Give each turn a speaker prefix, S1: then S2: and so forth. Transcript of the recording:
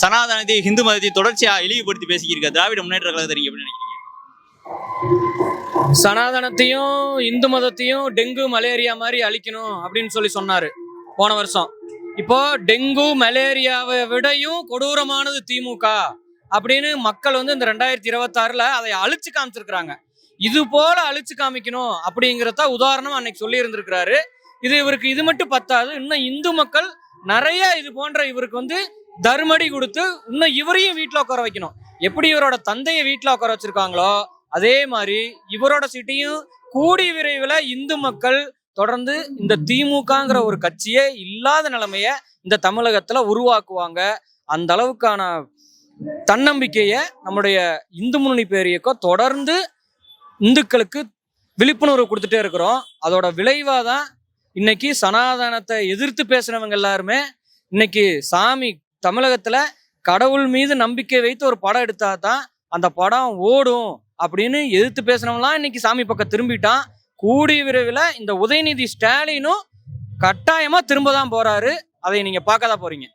S1: சனாதனத்தையும் ஹிந்து மதத்தையும் தொடர்ச்சியா இழிவுபடுத்தி பேசிக்கிருக்க திராவிட முன்னேற்ற கழகத்தை நீங்க எப்படி நினைக்கிறீங்க?
S2: சனாதனத்தையும் இந்து மதத்தையும் டெங்கு மலேரியா மாதிரி அழிக்கணும் அப்படின்னு சொன்னாரு போன வருஷம். இப்போ டெங்கு மலேரியாவை விடையும் கொடூரமானது திமுக அப்படின்னு மக்கள் இந்த 2026 அதை அழிச்சு காமிச்சிருக்கிறாங்க. இது போல அழிச்சு காமிக்கணும் அப்படிங்கிறத உதாரணம் அன்னைக்கு சொல்லி இருந்திருக்கிறாரு. இவருக்கு இது மட்டும் பத்தாது, இன்னும் இந்து மக்கள் நிறைய இது போன்ற இவருக்கு தர்மடி கொடுத்து இன்னும் இவரையும் வீட்டுல உட்கார வைக்கணும். எப்படி இவரோட தந்தையை வீட்டுல உட்கார வச்சிருக்காங்களோ அதே மாதிரி இவரோட சீட்டையும் கூடி விரைவில் இந்து மக்கள் தொடர்ந்து இந்த திமுகங்கிற ஒரு கட்சியே இல்லாத நிலைமைய இந்த தமிழகத்துல உருவாக்குவாங்க. அந்த அளவுக்கான தன்னம்பிக்கையை நம்முடைய இந்து முன்னணி பேரியக்கம் தொடர்ந்து இந்துக்களுக்கு விழிப்புணர்வு கொடுத்துட்டே இருக்கிறோம். அதோட விளைவாக தான் இன்னைக்கு சனாதனத்தை எதிர்த்து பேசுறவங்க எல்லாருமே இன்னைக்கு சாமி தமிழகத்துல கடவுள் மீது நம்பிக்கை வைத்து ஒரு படம் எடுத்தா தான் அந்த படம் ஓடும் அப்படின்னு எதிர்த்து பேசுறவங்களாம் இன்னைக்கு சாமி பக்கம் திரும்பிட்டான். கூடிய விரைவில் இந்த உதயநிதி ஸ்டாலினும் கட்டாயமா திரும்ப தான் போறாரு. அதை நீங்க பார்க்க தான் போறீங்க.